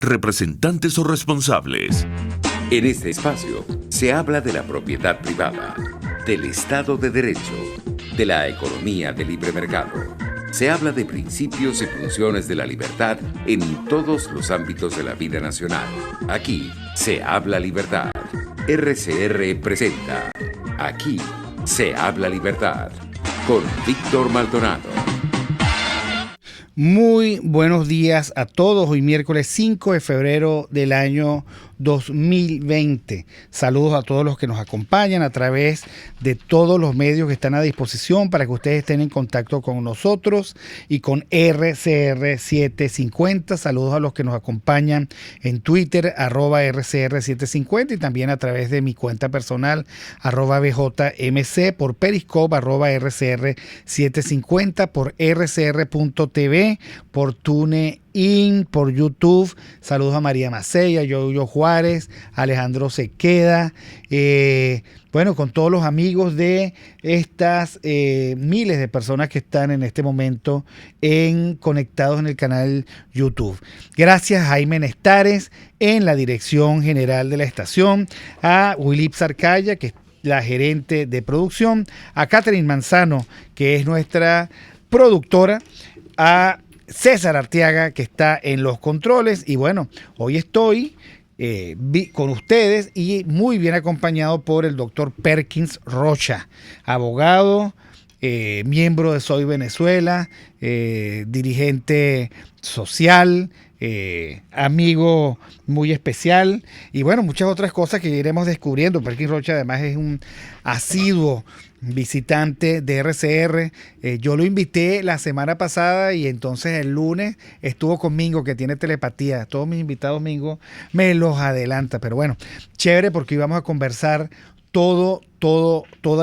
representantes o responsables. En este espacio se habla de la propiedad privada, del Estado de Derecho, de la economía de libre mercado. Se habla de principios y funciones de la libertad en todos los ámbitos de la vida nacional. Aquí se habla libertad. RCR presenta Aquí se habla libertad con Víctor Maldonado. Muy buenos días a todos. Hoy miércoles 5 de febrero del año 2020. Saludos a todos los que nos acompañan a través de todos los medios que están a disposición para que ustedes estén en contacto con nosotros y con RCR 750. Saludos a los que nos acompañan en Twitter, @RCR 750, y también a través de mi cuenta personal, @BJMC, por Periscope, @RCR 750, por RCR.tv, por TuneIn, por YouTube. Saludos a María Macella, Yoyo Juárez, Alejandro Sequeda, con todos los amigos de estas miles de personas que están en este momento conectados en el canal YouTube. Gracias a Jaime Nestares en la dirección general de la estación, a Willy Sarcaya, que es la gerente de producción, a Catherine Manzano, que es nuestra productora, a César Arteaga, que está en los controles. Y bueno, hoy estoy con ustedes y muy bien acompañado por el doctor Perkins Rocha, abogado, miembro de Soy Venezuela, dirigente social, amigo muy especial, y bueno, muchas otras cosas que iremos descubriendo. Perkins Rocha además es un asiduo visitante de RCR. Yo lo invité la semana pasada y entonces el lunes estuvo conmigo, que tiene telepatía. Todos mis invitados Mingo me los adelanta, pero bueno, chévere, porque íbamos a conversar todo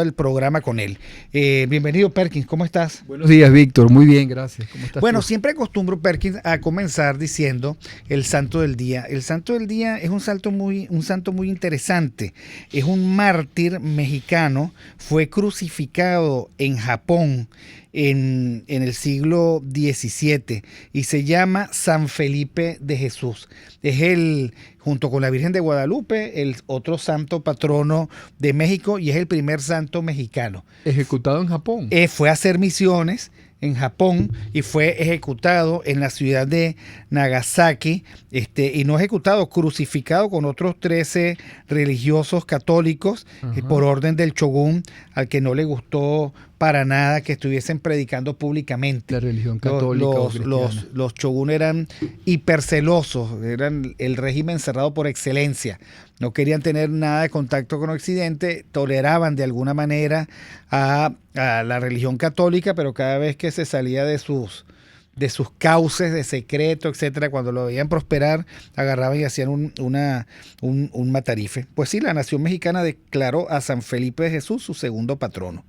el programa con él. Bienvenido, Perkins, ¿cómo estás? Buenos días, Víctor, muy bien, gracias. ¿Cómo estás? Bueno, tú? siempre acostumbro, Perkins, a comenzar diciendo el santo del día. El santo del día es un santo muy interesante. Es un mártir mexicano, fue crucificado en Japón en el siglo XVII y se llama San Felipe de Jesús. Es junto con la Virgen de Guadalupe, el otro santo patrono de México, y es el primer santo mexicano. Ejecutado en Japón. Fue a hacer misiones en Japón y fue ejecutado en la ciudad de Nagasaki, y no ejecutado, crucificado con otros 13 religiosos católicos, por orden del shogun, al que no le gustó para nada que estuviesen predicando públicamente. La religión católica los shogun eran hipercelosos, eran el régimen cerrado por excelencia. No querían tener nada de contacto con Occidente, toleraban de alguna manera a la religión católica, pero cada vez que se salía de sus cauces de secreto, etcétera, cuando lo veían prosperar, agarraban y hacían un matarife. Pues sí, la nación mexicana declaró a San Felipe de Jesús su segundo patrono.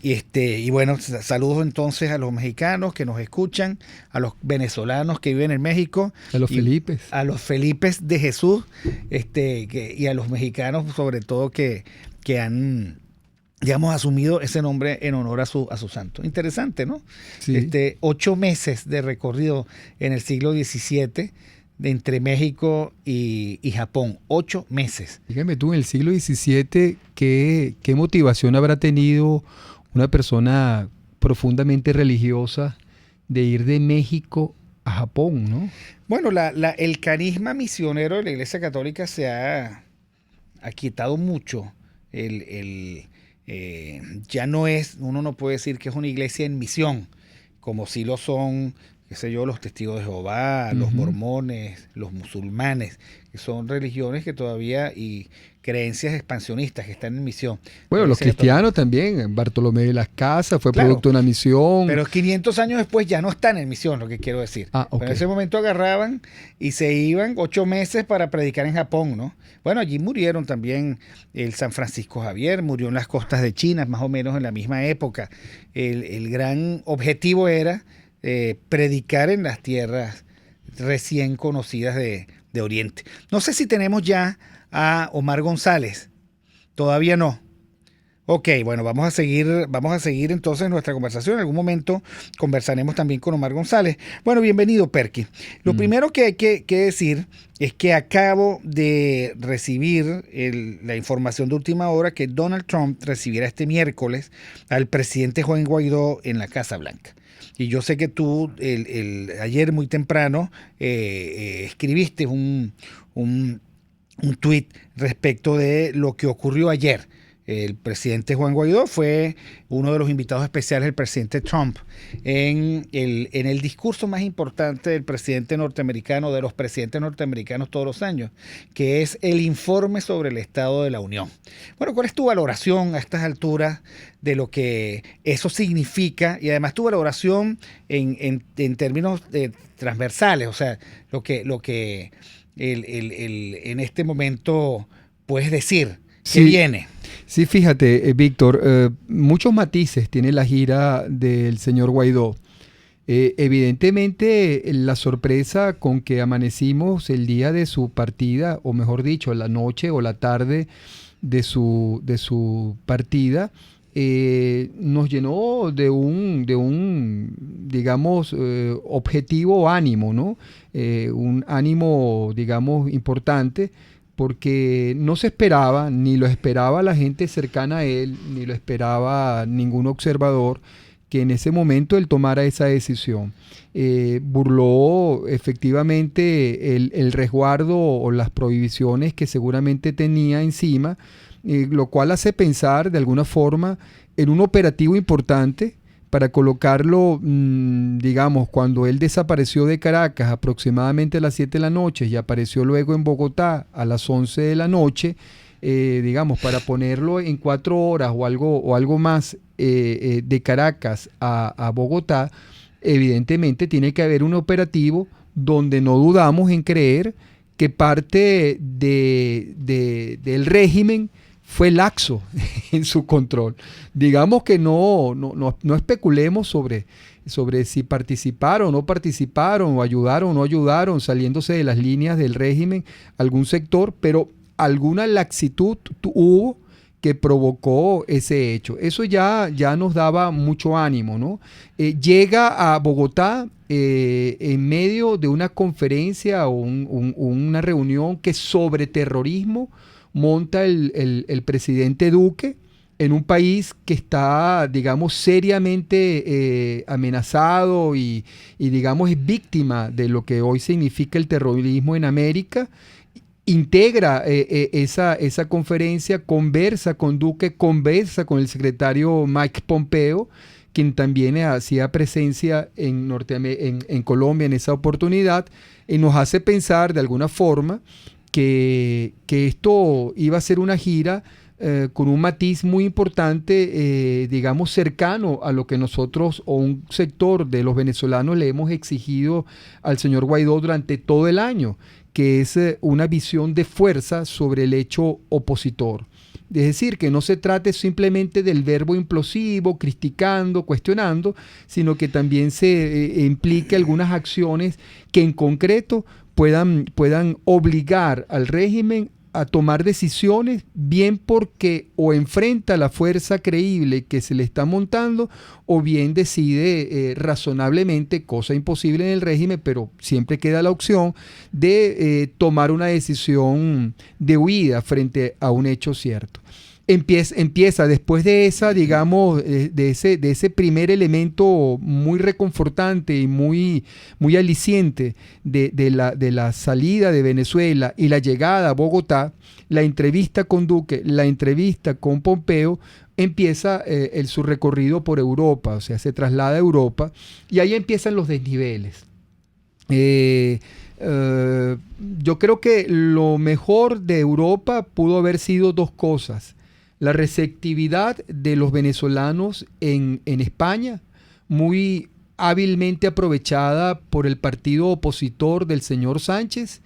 Y bueno, saludos entonces a los mexicanos que nos escuchan, a los venezolanos que viven en México, a los Felipes. A los Felipes de Jesús, y a los mexicanos sobre todo que han, digamos, asumido ese nombre en honor a su santo. Interesante, ¿no? Sí. 8 meses de recorrido en el siglo XVII entre México y Japón. 8 meses. Dígame tú, en el siglo XVII, ¿qué motivación habrá tenido una persona profundamente religiosa de ir de México a Japón, ¿no? Bueno, el carisma misionero de la Iglesia Católica se ha aquietado mucho. Ya no es, uno no puede decir que es una iglesia en misión, como sí lo son, qué sé yo, los testigos de Jehová, los mormones, los musulmanes, que son religiones que todavía, y creencias expansionistas que están en misión. Bueno, los cristianos también, Bartolomé de las Casas fue Claro, producto de una misión. Pero 500 años después ya no están en misión, lo que quiero decir. Okay. Pero en ese momento agarraban y se iban 8 meses para predicar en Japón, ¿no? Bueno, allí murieron también el San Francisco Javier, murió en las costas de China, más o menos en la misma época. El gran objetivo era predicar en las tierras recién conocidas de Oriente. No sé si tenemos ya a Omar González. Todavía no. Ok, bueno, vamos a seguir entonces nuestra conversación. En algún momento conversaremos también con Omar González. Bueno, bienvenido, Perky. Lo primero que hay que decir es que acabo de recibir la información de última hora que Donald Trump recibirá este miércoles al presidente Juan Guaidó en la Casa Blanca. Y yo sé que tú ayer muy temprano escribiste un tuit respecto de lo que ocurrió ayer. El presidente Juan Guaidó fue uno de los invitados especiales del presidente Trump en el discurso más importante del presidente norteamericano, de los presidentes norteamericanos todos los años, que es el informe sobre el Estado de la Unión. Bueno, ¿cuál es tu valoración a estas alturas de lo que eso significa? Y además tu valoración en términos transversales, o sea, lo que en este momento puedes decir que viene. Sí, fíjate, Víctor, muchos matices tiene la gira del señor Guaidó. Evidentemente, la sorpresa con que amanecimos el día de su partida, o mejor dicho, la noche o la tarde de su partida, nos llenó de un digamos, objetivo ánimo, ¿no? Un ánimo, digamos, importante, porque no se esperaba, ni lo esperaba la gente cercana a él, ni lo esperaba ningún observador, que en ese momento él tomara esa decisión. Burló efectivamente el resguardo o las prohibiciones que seguramente tenía encima, lo cual hace pensar de alguna forma en un operativo importante para colocarlo, digamos, cuando él desapareció de Caracas aproximadamente a las 7 de la noche y apareció luego en Bogotá a las 11 de la noche, digamos, para ponerlo en 4 horas o algo más de Caracas a Bogotá, evidentemente tiene que haber un operativo donde no dudamos en creer que parte del régimen fue laxo en su control. Digamos que no especulemos sobre si participaron o no participaron, o ayudaron o no ayudaron, saliéndose de las líneas del régimen algún sector, pero alguna laxitud hubo que provocó ese hecho. Eso ya nos daba mucho ánimo, ¿no? Llega a Bogotá en medio de una conferencia o una reunión que sobre terrorismo monta el presidente Duque en un país que está, digamos, seriamente amenazado y, digamos, es víctima de lo que hoy significa el terrorismo en América. Integra esa conferencia, conversa con Duque, conversa con el secretario Mike Pompeo, quien también hacía presencia en Colombia en esa oportunidad, y nos hace pensar de alguna forma que esto iba a ser una gira con un matiz muy importante, digamos, cercano a lo que nosotros o un sector de los venezolanos le hemos exigido al señor Guaidó durante todo el año, que es una visión de fuerza sobre el hecho opositor. Es decir, que no se trate simplemente del verbo implosivo, criticando, cuestionando, sino que también se implique algunas acciones que en concreto puedan obligar al régimen a tomar decisiones, bien porque o enfrenta la fuerza creíble que se le está montando, o bien decide razonablemente, cosa imposible en el régimen, pero siempre queda la opción de tomar una decisión de huida frente a un hecho cierto. Empieza después de esa, digamos, de ese primer elemento muy reconfortante y muy aliciente de la salida de Venezuela y la llegada a Bogotá, la entrevista con Duque, la entrevista con Pompeo, empieza su recorrido por Europa, o sea, se traslada a Europa y ahí empiezan los desniveles. Yo creo que lo mejor de Europa pudo haber sido dos cosas: la receptividad de los venezolanos en España, muy hábilmente aprovechada por el partido opositor del señor Sánchez,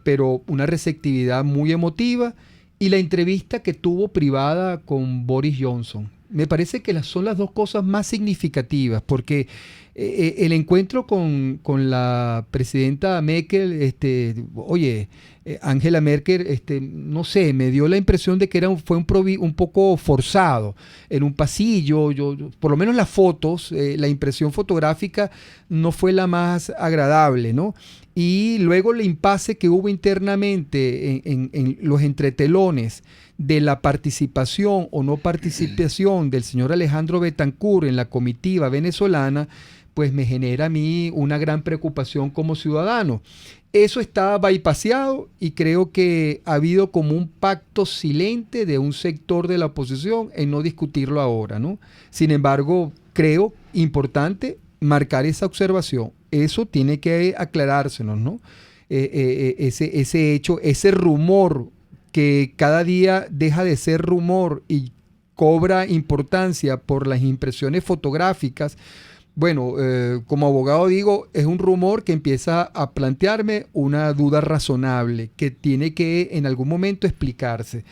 pero una receptividad muy emotiva, y la entrevista que tuvo privada con Boris Johnson. Me parece que son las dos cosas más significativas, porque El encuentro con la presidenta Merkel, Angela Merkel, no sé, me dio la impresión de que fue un poco forzado en un pasillo. Por lo menos las fotos, la impresión fotográfica no fue la más agradable, ¿no? Y luego el impasse que hubo internamente en los entretelones de la participación o no participación del señor Alejandro Betancur en la comitiva venezolana, pues me genera a mí una gran preocupación como ciudadano. Eso está bypaseado y creo que ha habido como un pacto silente de un sector de la oposición en no discutirlo ahora, ¿no? Sin embargo, creo importante marcar esa observación. Eso tiene que aclarársenos, ¿no? Ese hecho, ese rumor que cada día deja de ser rumor y cobra importancia por las impresiones fotográficas. Bueno, como abogado digo, es un rumor que empieza a plantearme una duda razonable que tiene que en algún momento explicarse.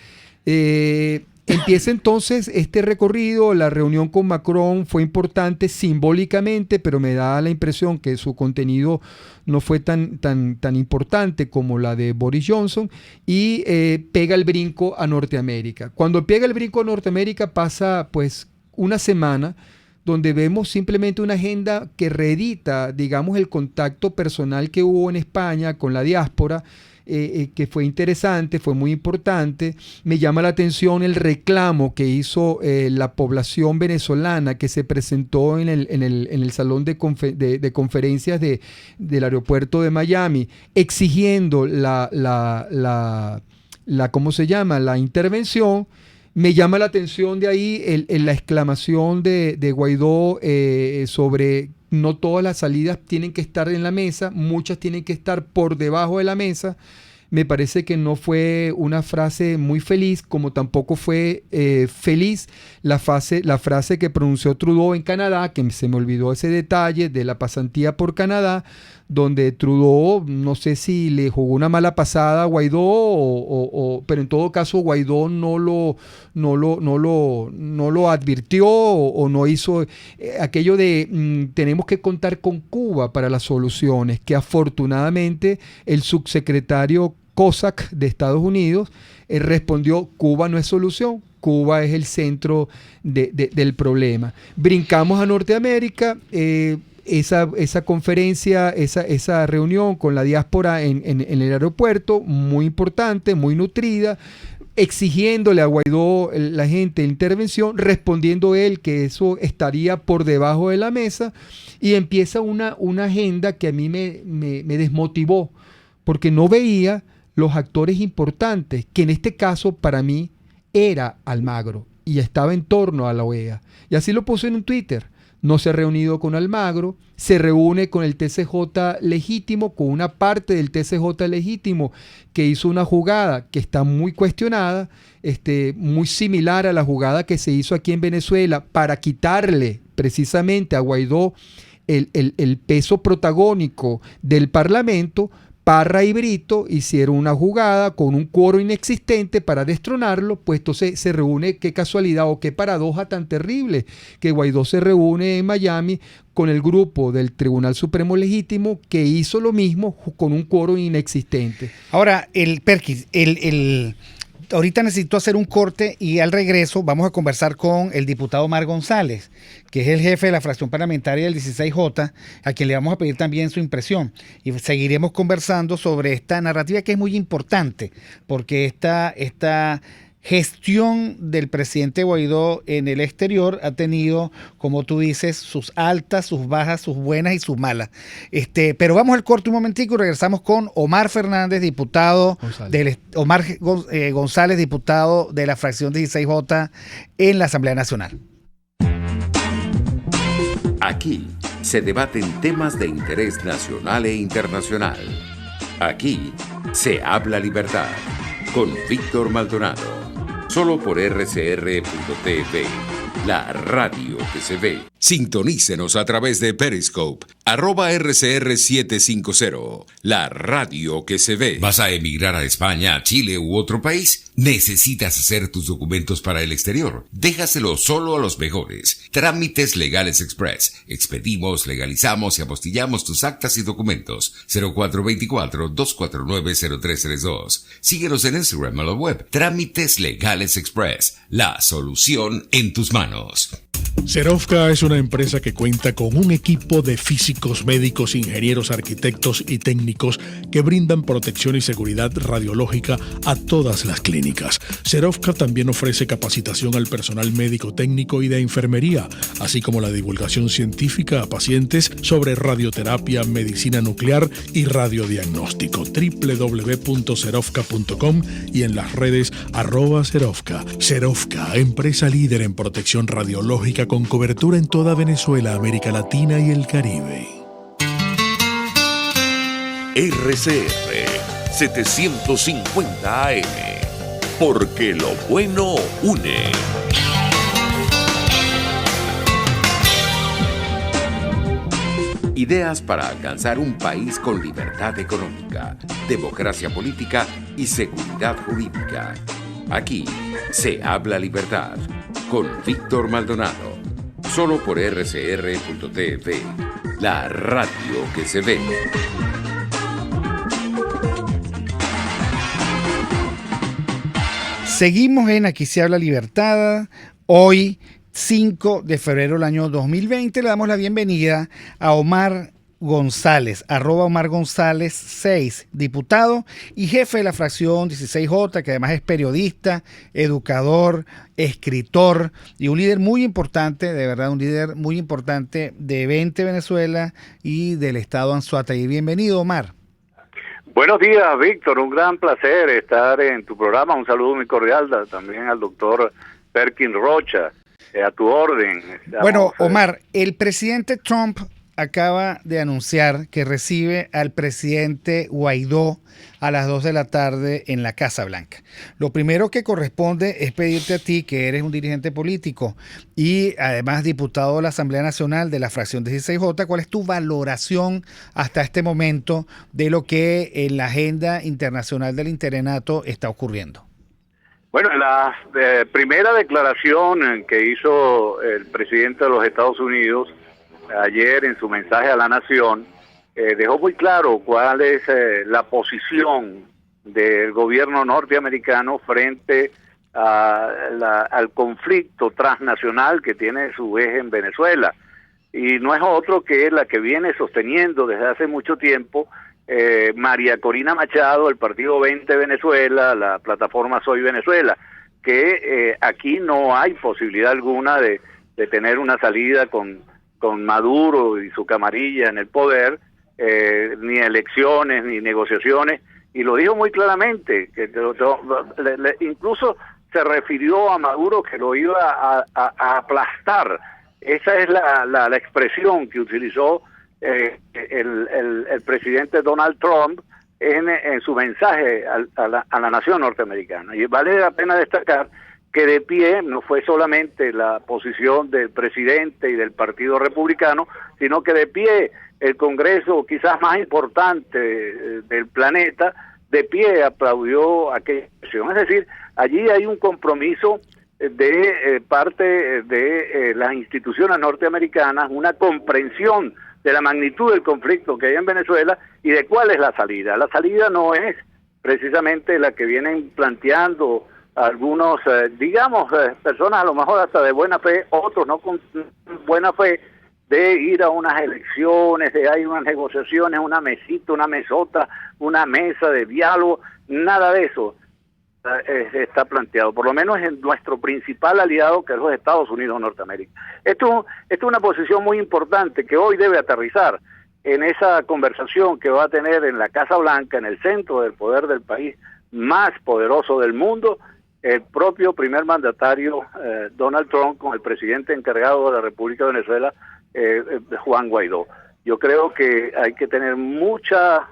Empieza entonces este recorrido. La reunión con Macron fue importante simbólicamente, pero me da la impresión que su contenido no fue tan importante como la de Boris Johnson, y pega el brinco a Norteamérica. Cuando pega el brinco a Norteamérica pasa pues una semana donde vemos simplemente una agenda que reedita, digamos, el contacto personal que hubo en España con la diáspora, que fue interesante, fue muy importante. Me llama la atención el reclamo que hizo la población venezolana que se presentó en el salón de conferencias del aeropuerto de Miami, exigiendo ¿cómo se llama?, la intervención. Me llama la atención de ahí la exclamación de Guaidó sobre no todas las salidas tienen que estar en la mesa, muchas tienen que estar por debajo de la mesa. Me parece que no fue una frase muy feliz, como tampoco fue feliz la frase que pronunció Trudeau en Canadá, que se me olvidó ese detalle de la pasantía por Canadá, donde Trudeau, no sé si le jugó una mala pasada a Guaidó, pero en todo caso Guaidó no lo advirtió o no hizo aquello de tenemos que contar con Cuba para las soluciones, que afortunadamente el subsecretario Cossack de Estados Unidos respondió: Cuba no es solución, Cuba es el centro del problema. Brincamos a Norteamérica. Esa conferencia, esa reunión con la diáspora en el aeropuerto, muy importante, muy nutrida, exigiéndole a Guaidó, la gente, intervención, respondiendo él que eso estaría por debajo de la mesa, y empieza una agenda que a mí me desmotivó, porque no veía los actores importantes, que en este caso para mí era Almagro, y estaba en torno a la OEA. Y así lo puse en un Twitter. No se ha reunido con Almagro, se reúne con el TCJ legítimo, con una parte del TCJ legítimo que hizo una jugada que está muy cuestionada, muy similar a la jugada que se hizo aquí en Venezuela para quitarle precisamente a Guaidó el peso protagónico del Parlamento. Parra y Brito hicieron una jugada con un quórum inexistente para destronarlo, pues entonces se reúne, qué casualidad o qué paradoja tan terrible, que Guaidó se reúne en Miami con el grupo del Tribunal Supremo Legítimo que hizo lo mismo con un quórum inexistente. Ahora, Perkins, ahorita necesito hacer un corte y al regreso vamos a conversar con el diputado Omar González, que es el jefe de la fracción parlamentaria del 16J, a quien le vamos a pedir también su impresión. Y seguiremos conversando sobre esta narrativa que es muy importante, porque esta gestión del presidente Guaidó en el exterior ha tenido, como tú dices, sus altas, sus bajas, sus buenas y sus malas. Pero vamos al corte un momentico y regresamos con Omar Fernández, diputado González, diputado de la fracción 16J en la Asamblea Nacional. Aquí se debaten temas de interés nacional e internacional. Aquí se habla libertad con Víctor Maldonado. Solo por RCR.tv, la radio que se ve. Sintonícenos a través de Periscope, @RCR750, la radio que se ve. ¿Vas a emigrar a España, a Chile u otro país? ¿Necesitas hacer tus documentos para el exterior? Déjaselo solo a los mejores. Trámites Legales Express. Expedimos, legalizamos y apostillamos tus actas y documentos. 0424-249-0332. Síguenos en Instagram o la web. Trámites Legales Express. La solución en tus manos. Serovka es una empresa que cuenta con un equipo de físicos, médicos, ingenieros, arquitectos y técnicos que brindan protección y seguridad radiológica a todas las clínicas. Serovka también ofrece capacitación al personal médico, técnico y de enfermería, así como la divulgación científica a pacientes sobre radioterapia, medicina nuclear y radiodiagnóstico. www.serovka.com y en las redes @Serovka. Serovka, empresa líder en protección radiológica con cobertura en toda Venezuela, América Latina y el Caribe. RCR 750 AM, porque lo bueno une. Ideas para alcanzar un país con libertad económica, democracia política y seguridad jurídica. Aquí se habla libertad con Víctor Maldonado. Solo por rcr.tv, la radio que se ve. Seguimos en Aquí se habla libertad. Hoy, 5 de febrero del año 2020, le damos la bienvenida a Omar González, @Omar González 6, diputado y jefe de la fracción 16J, que además es periodista, educador, escritor y un líder muy importante, de verdad, un líder muy importante de 20 Venezuela y del estado Anzoátegui. Bienvenido, Omar. Buenos días, Víctor, un gran placer estar en tu programa. Un saludo muy cordial también al doctor Perkin Rocha, a tu orden. Bueno, Omar, el presidente Trump acaba de anunciar que recibe al presidente Guaidó a las 2 de la tarde en la Casa Blanca. Lo primero que corresponde es pedirte a ti, que eres un dirigente político y además diputado de la Asamblea Nacional de la fracción 16J, ¿cuál es tu valoración hasta este momento de lo que en la agenda internacional del interinato está ocurriendo? Bueno, la primera declaración que hizo el presidente de los Estados Unidos ayer en su mensaje a la nación, dejó muy claro cuál es la posición del gobierno norteamericano frente al conflicto transnacional que tiene su eje en Venezuela. Y no es otro que la que viene sosteniendo desde hace mucho tiempo María Corina Machado, el partido 20 Venezuela, la plataforma Soy Venezuela, que aquí no hay posibilidad alguna de tener una salida con Maduro y su camarilla en el poder, ni elecciones, ni negociaciones, y lo dijo muy claramente, que incluso se refirió a Maduro que lo iba a aplastar. Esa es la expresión que utilizó el presidente Donald Trump en su mensaje a la nación norteamericana. Y vale la pena destacar que de pie no fue solamente la posición del presidente y del Partido Republicano, sino que de pie el Congreso quizás más importante del planeta, de pie aplaudió aquella decisión. Es decir, allí hay un compromiso de parte de las instituciones norteamericanas, una comprensión de la magnitud del conflicto que hay en Venezuela y de cuál es la salida. La salida no es precisamente la que vienen planteando algunos, personas a lo mejor hasta de buena fe, otros no con buena fe, de ir a unas elecciones, de hay unas negociaciones, una mesita, una mesota, una mesa de diálogo, nada de eso está planteado, por lo menos en nuestro principal aliado, que es los Estados Unidos de Norteamérica. Esto es una posición muy importante que hoy debe aterrizar en esa conversación que va a tener en la Casa Blanca, en el centro del poder del país más poderoso del mundo, el propio primer mandatario Donald Trump con el presidente encargado de la República de Venezuela, Juan Guaidó. Yo creo que hay que tener mucha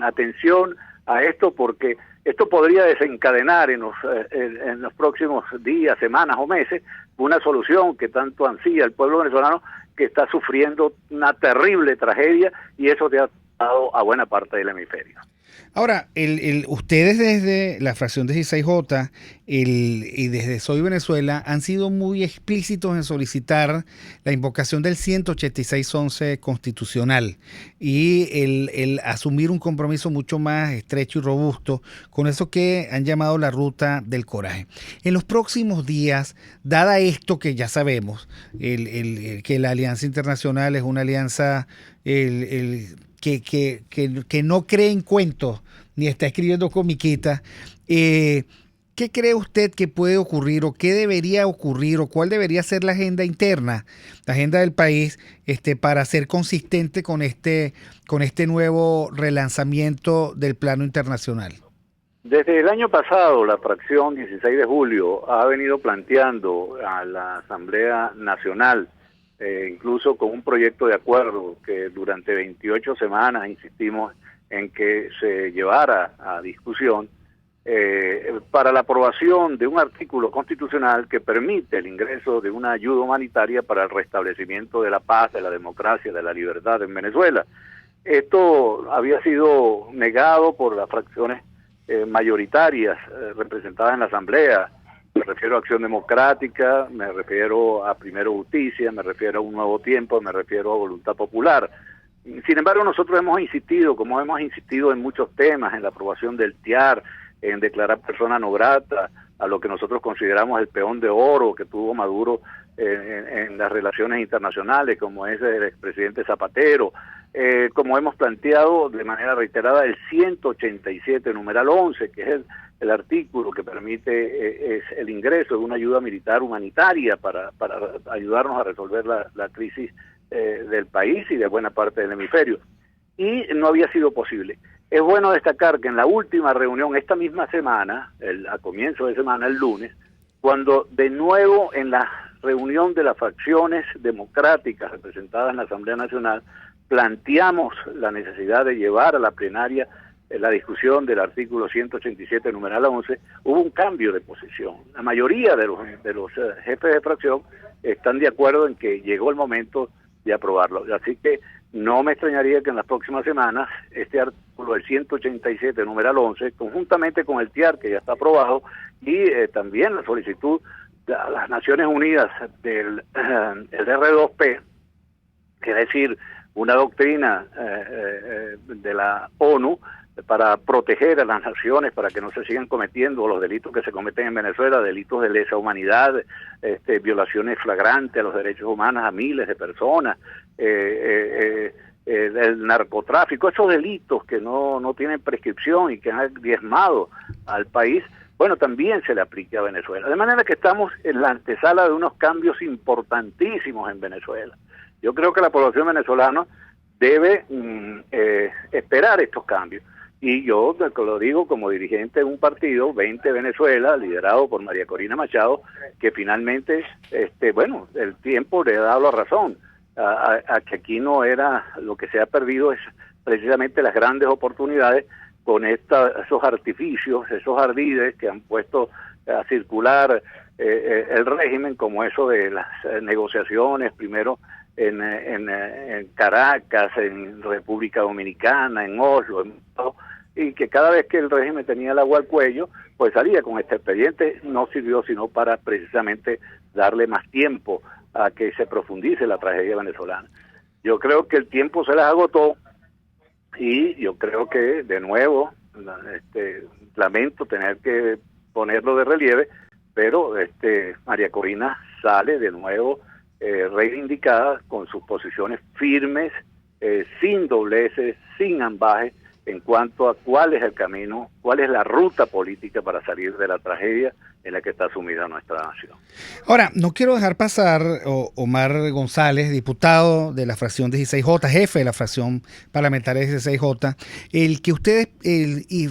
atención a esto, porque esto podría desencadenar en los próximos días, semanas o meses una solución que tanto ansía el pueblo venezolano, que está sufriendo una terrible tragedia, y eso te ha dado a buena parte del hemisferio. Ahora, ustedes desde la fracción 16J y desde Soy Venezuela han sido muy explícitos en solicitar la invocación del 186.11 constitucional y el asumir un compromiso mucho más estrecho y robusto con eso que han llamado la ruta del coraje. En los próximos días, dada esto que ya sabemos, que la Alianza Internacional es una alianza que no cree en cuentos ni está escribiendo comiquitas, ¿qué cree usted que puede ocurrir o qué debería ocurrir o cuál debería ser la agenda interna, la agenda del país, para ser consistente con este nuevo relanzamiento del plano internacional? Desde el año pasado, la fracción 16 de julio ha venido planteando a la Asamblea Nacional, incluso con un proyecto de acuerdo que durante 28 semanas insistimos en que se llevara a discusión, para la aprobación de un artículo constitucional que permite el ingreso de una ayuda humanitaria para el restablecimiento de la paz, de la democracia, de la libertad en Venezuela. Esto había sido negado por las fracciones mayoritarias representadas en la Asamblea. Me refiero a Acción Democrática, me refiero a Primero Justicia, me refiero a Un Nuevo Tiempo, me refiero a Voluntad Popular. Sin embargo, nosotros hemos insistido, como hemos insistido en muchos temas, en la aprobación del TIAR, en declarar persona no grata a lo que nosotros consideramos el peón de oro que tuvo Maduro en las relaciones internacionales, como es el expresidente Zapatero, como hemos planteado de manera reiterada el 187, numeral 11, que es el artículo que permite el ingreso de una ayuda militar humanitaria para ayudarnos a resolver la crisis del país y de buena parte del hemisferio. Y no había sido posible. Es bueno destacar que en la última reunión, esta misma semana, a comienzo de semana, el lunes, cuando de nuevo en la reunión de las fracciones democráticas representadas en la Asamblea Nacional, planteamos la necesidad de llevar a la plenaria la discusión del artículo 187, numeral 11, hubo un cambio de posición. La mayoría de los jefes de fracción están de acuerdo en que llegó el momento de aprobarlo. Así que no me extrañaría que en las próximas semanas este artículo del 187, numeral 11, conjuntamente con el TIAR, que ya está aprobado, y también la solicitud de las Naciones Unidas del el R2P, que es decir, una doctrina de la ONU para proteger a las naciones, para que no se sigan cometiendo los delitos que se cometen en Venezuela, delitos de lesa humanidad, violaciones flagrantes a los derechos humanos a miles de personas, el narcotráfico, esos delitos que no tienen prescripción y que han diezmado al país, bueno, también se le aplica a Venezuela. De manera que estamos en la antesala de unos cambios importantísimos en Venezuela. Yo creo que la población venezolana debe esperar estos cambios. Y yo lo digo como dirigente de un partido, 20 Venezuela, liderado por María Corina Machado, que finalmente, el tiempo le ha dado la razón a que aquí no era, lo que se ha perdido es precisamente las grandes oportunidades con esos artificios, esos ardides que han puesto a circular el régimen, como eso de las negociaciones, primero en Caracas, en República Dominicana, en Oslo, y que cada vez que el régimen tenía el agua al cuello, pues salía con este expediente. No sirvió sino para precisamente darle más tiempo a que se profundice la tragedia venezolana. Yo creo que el tiempo se las agotó y yo creo que, de nuevo, lamento tener que ponerlo de relieve, pero María Corina sale de nuevo reivindicada con sus posiciones firmes, sin dobleces, sin ambajes, en cuanto a cuál es el camino, cuál es la ruta política para salir de la tragedia en la que está sumida nuestra nación. Ahora, no quiero dejar pasar Omar González, diputado de la fracción 16J, jefe de la fracción parlamentaria 16J, el que ustedes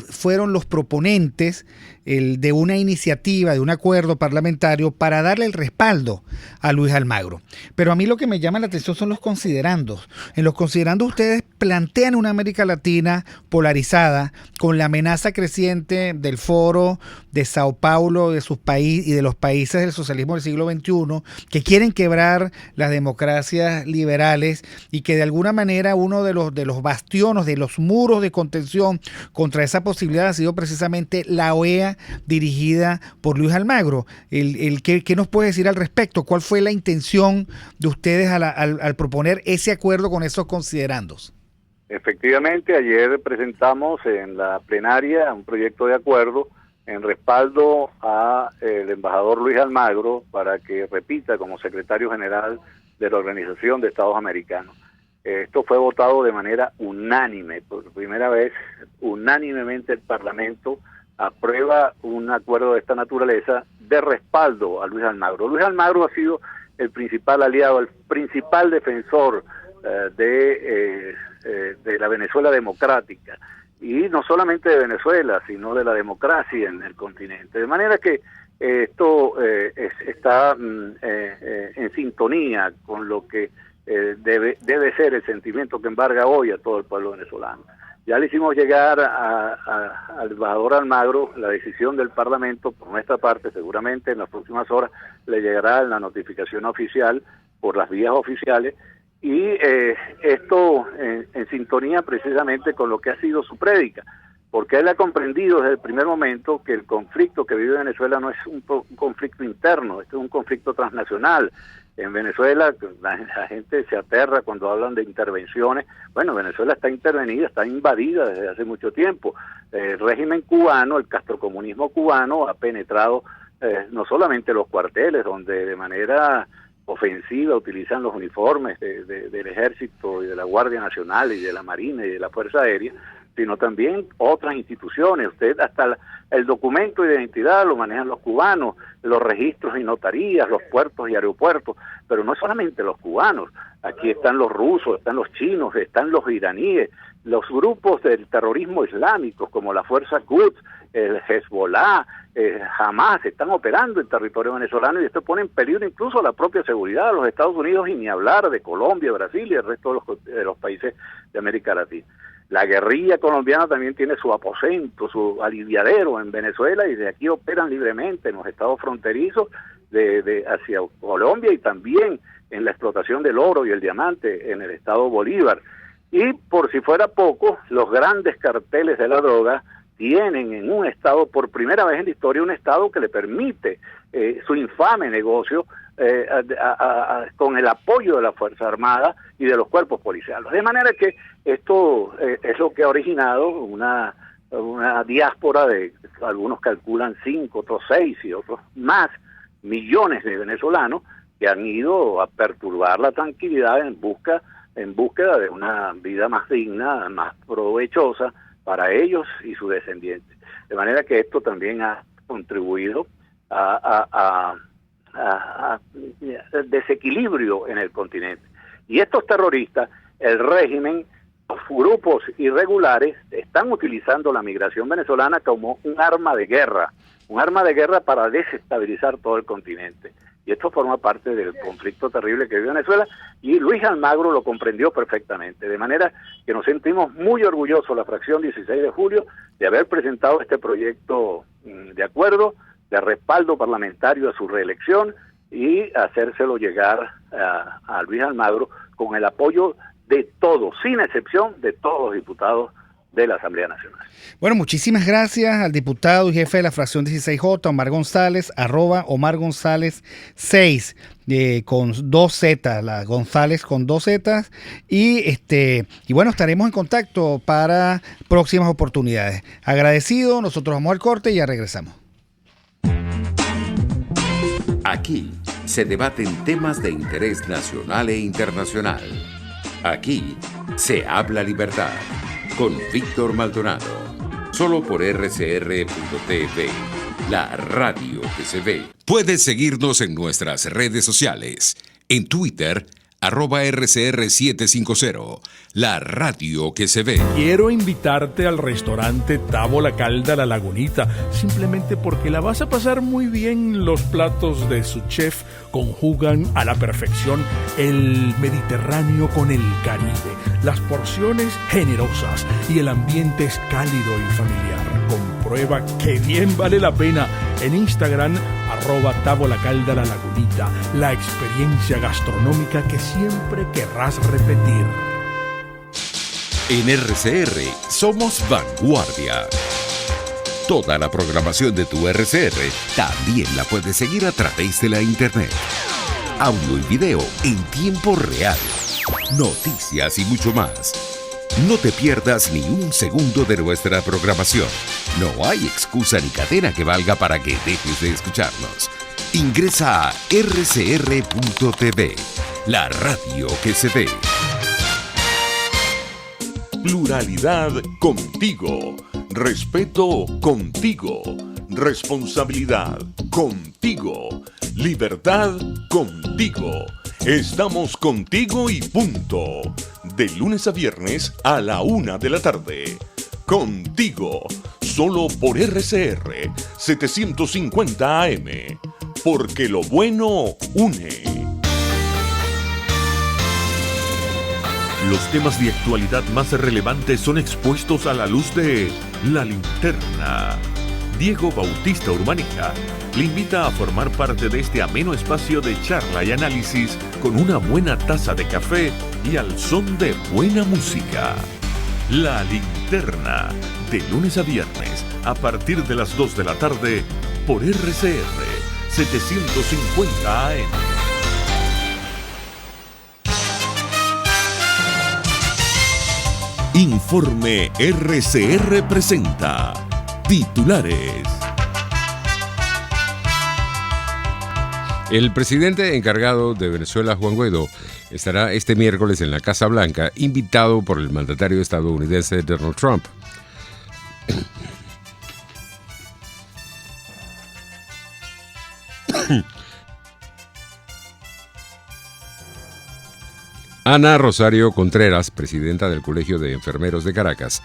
fueron los proponentes de una iniciativa, de un acuerdo parlamentario para darle el respaldo a Luis Almagro. Pero a mí lo que me llama la atención son los considerandos. En los considerandos ustedes plantean una América Latina polarizada con la amenaza creciente del Foro de Sao Paulo, de sus países y de los países del socialismo del siglo XXI, que quieren quebrar las democracias liberales y que de alguna manera uno de los bastiones, de los muros de contención contra esa posibilidad ha sido precisamente la OEA dirigida por Luis Almagro. ¿Qué nos puede decir al respecto? ¿Cuál fue la intención de ustedes al proponer ese acuerdo con esos considerandos? Efectivamente, ayer presentamos en la plenaria un proyecto de acuerdo en respaldo a el embajador Luis Almagro para que repita como secretario general de la Organización de Estados Americanos. Esto fue votado de manera unánime, por primera vez, unánimemente el Parlamento aprueba un acuerdo de esta naturaleza de respaldo a Luis Almagro. Luis Almagro ha sido el principal aliado, el principal defensor de la Venezuela democrática, y no solamente de Venezuela, sino de la democracia en el continente. De manera que esto está en sintonía con lo que debe ser el sentimiento que embarga hoy a todo el pueblo venezolano. Ya le hicimos llegar al embajador Almagro la decisión del Parlamento. Por nuestra parte, seguramente en las próximas horas le llegará la notificación oficial por las vías oficiales, y esto en sintonía precisamente con lo que ha sido su prédica, porque él ha comprendido desde el primer momento que el conflicto que vive Venezuela no es un conflicto interno, este es un conflicto transnacional. En Venezuela la gente se aterra cuando hablan de intervenciones. Bueno, Venezuela está intervenida, está invadida desde hace mucho tiempo. El régimen cubano, el castrocomunismo cubano ha penetrado no solamente los cuarteles, donde de manera ofensiva utilizan los uniformes del Ejército y de la Guardia Nacional y de la Marina y de la Fuerza Aérea, sino también otras instituciones. Usted hasta el documento de identidad lo manejan los cubanos, los registros y notarías, los puertos y aeropuertos, pero no solamente los cubanos. Aquí están los rusos, están los chinos, están los iraníes, los grupos del terrorismo islámico como la Fuerza Quds, el Hezbollah, Hamas, están operando en territorio venezolano, y esto pone en peligro incluso la propia seguridad de los Estados Unidos, y ni hablar de Colombia, Brasil y el resto de los países de América Latina. La guerrilla colombiana también tiene su aposento, su aliviadero en Venezuela, y de aquí operan libremente en los estados fronterizos hacia Colombia, y también en la explotación del oro y el diamante en el estado Bolívar. Y por si fuera poco, los grandes carteles de la droga tienen en un estado, por primera vez en la historia, un estado que le permite su infame negocio con el apoyo de la Fuerza Armada y de los cuerpos policiales. De manera que esto es lo que ha originado una diáspora de, algunos calculan 5, otros 6 y otros más millones de venezolanos que han ido a perturbar la tranquilidad en búsqueda de una vida más digna, más provechosa para ellos y sus descendientes. De manera que esto también ha contribuido a desequilibrio en el continente. Y estos terroristas, el régimen, los grupos irregulares están utilizando la migración venezolana como un arma de guerra para desestabilizar todo el continente. Y esto forma parte del conflicto terrible que vive Venezuela, y Luis Almagro lo comprendió perfectamente, de manera que nos sentimos muy orgullosos, la fracción 16 de julio, de haber presentado este proyecto de acuerdo, de respaldo parlamentario a su reelección, y hacérselo llegar a Luis Almagro con el apoyo de todos, sin excepción, de todos los diputados de la Asamblea Nacional. Bueno, muchísimas gracias al diputado y jefe de la fracción 16J, Omar González, @Omar González 6, con 2 Z, la González con 2 Z, y bueno, estaremos en contacto para próximas oportunidades. Agradecido, nosotros vamos al corte y ya regresamos. Aquí se debaten temas de interés nacional e internacional. Aquí se habla libertad. Con Víctor Maldonado, solo por RCR.tv. la radio que se ve. Puedes seguirnos en nuestras redes sociales. En Twitter, @RCR750, la radio que se ve. Quiero invitarte al restaurante Távola Calda La Lagunita, simplemente porque la vas a pasar muy bien. Los platos de su chef conjugan a la perfección el Mediterráneo con el Caribe. Las porciones generosas y el ambiente es cálido y familiar. Comprueba que bien vale la pena. En Instagram, @Távola Calda La Lagunita, la experiencia gastronómica que siempre querrás repetir. En RCR somos vanguardia. Toda la programación de tu RCR también la puedes seguir a través de la internet. Audio y video en tiempo real. Noticias y mucho más. No te pierdas ni un segundo de nuestra programación. No hay excusa ni cadena que valga para que dejes de escucharnos. Ingresa a rcr.tv, la radio que se ve. Pluralidad contigo. Respeto contigo. Responsabilidad contigo. Libertad contigo. Estamos contigo y punto. De lunes a viernes a la 1 de la tarde. Contigo. Solo por RCR 750 AM. Porque lo bueno une. Los temas de actualidad más relevantes son expuestos a la luz de La Linterna. Diego Bautista Urbanica le invita a formar parte de este ameno espacio de charla y análisis con una buena taza de café y al son de buena música. La Linterna, de lunes a viernes, a partir de las 2 de la tarde, por RCR 750 AM. Informe RCR presenta titulares. El presidente encargado de Venezuela, Juan Guaidó, estará este miércoles en la Casa Blanca, invitado por el mandatario estadounidense Donald Trump. Ana Rosario Contreras, presidenta del Colegio de Enfermeros de Caracas,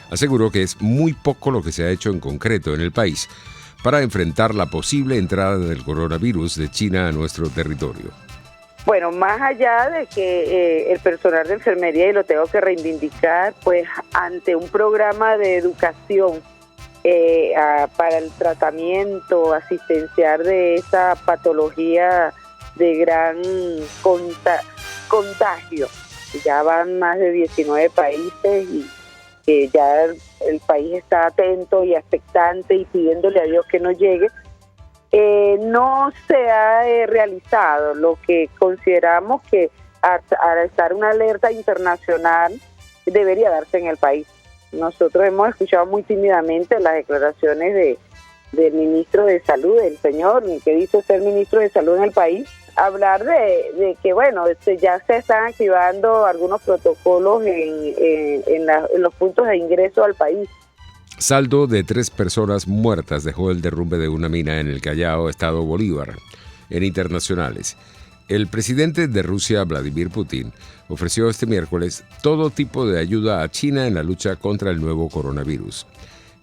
aseguró que es muy poco lo que se ha hecho en concreto en el país para enfrentar la posible entrada del coronavirus de China a nuestro territorio. Bueno, más allá de que el personal de enfermería, y lo tengo que reivindicar, pues ante un programa de educación para el tratamiento asistencial de esa patología de gran contagio. Ya van más de 19 países y ya el país está atento y expectante y pidiéndole a Dios que no llegue. No se ha realizado lo que consideramos que al estar una alerta internacional debería darse en el país. Nosotros hemos escuchado muy tímidamente las declaraciones del ministro de Salud, el señor que dice ser ministro de Salud en el país, hablar de que bueno, ya se están activando algunos protocolos en los puntos de ingreso al país. Saldo de 3 personas muertas dejó el derrumbe de una mina en el Callao, estado Bolívar. En internacionales, el presidente de Rusia, Vladimir Putin, ofreció este miércoles todo tipo de ayuda a China en la lucha contra el nuevo coronavirus.